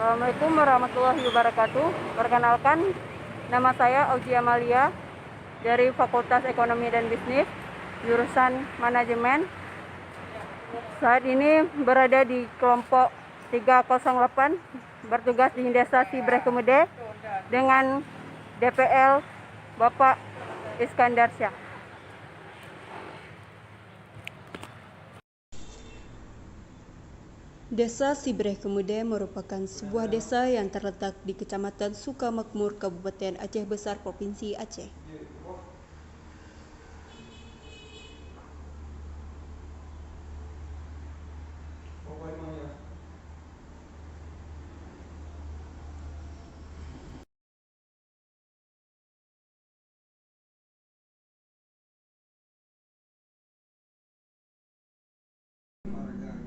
Assalamualaikum warahmatullahi wabarakatuh. Perkenalkan, nama saya Auji Amalia dari Fakultas Ekonomi dan Bisnis, jurusan Manajemen. Saat ini berada di kelompok 308, bertugas di Desa Sibreh Kemude dengan DPL Bapak Iskandar Syah. Desa Sibreh Kemude merupakan sebuah desa yang terletak di Kecamatan Sukamakmur, Kabupaten Aceh Besar, Provinsi Aceh.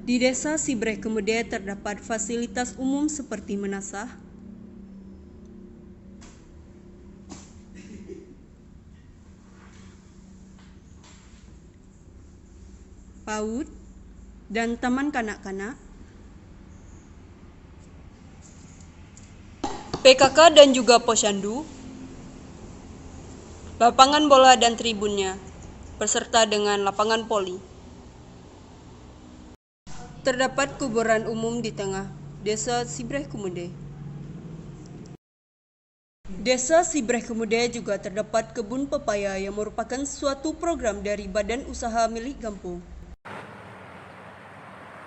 Di Desa Sibreh Kemude terdapat fasilitas umum seperti menasah, PAUD, dan taman kanak-kanak, PKK dan juga posyandu, lapangan bola dan tribunnya, beserta dengan lapangan voli. Terdapat kuburan umum di tengah Desa Sibreh Kemude. Desa Sibreh Kemude juga terdapat kebun pepaya yang merupakan suatu program dari badan usaha milik kampung.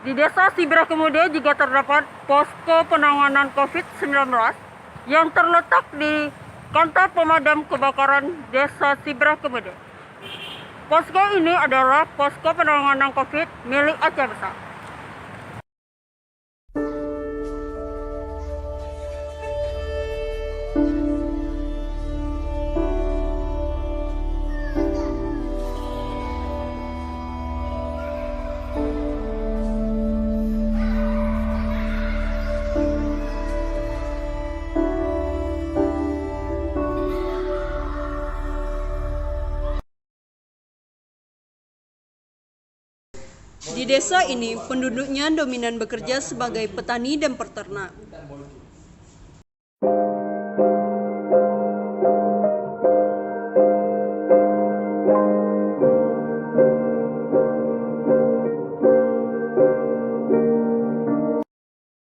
Di Desa Sibreh Kemude juga terdapat posko penanganan COVID-19 yang terletak di kantor pemadam kebakaran Desa Sibreh Kemude. Posko ini adalah posko penanganan COVID milik Aceh Besar. Di desa ini, penduduknya dominan bekerja sebagai petani dan peternak.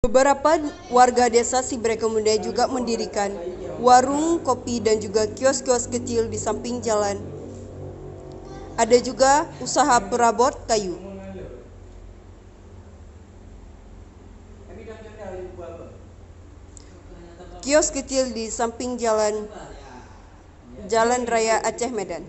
Beberapa warga desa Sibreh Kemude juga mendirikan warung kopi dan juga kios-kios kecil di samping jalan. Ada juga usaha perabot kayu. Kios kecil di samping jalan Raya Aceh Medan.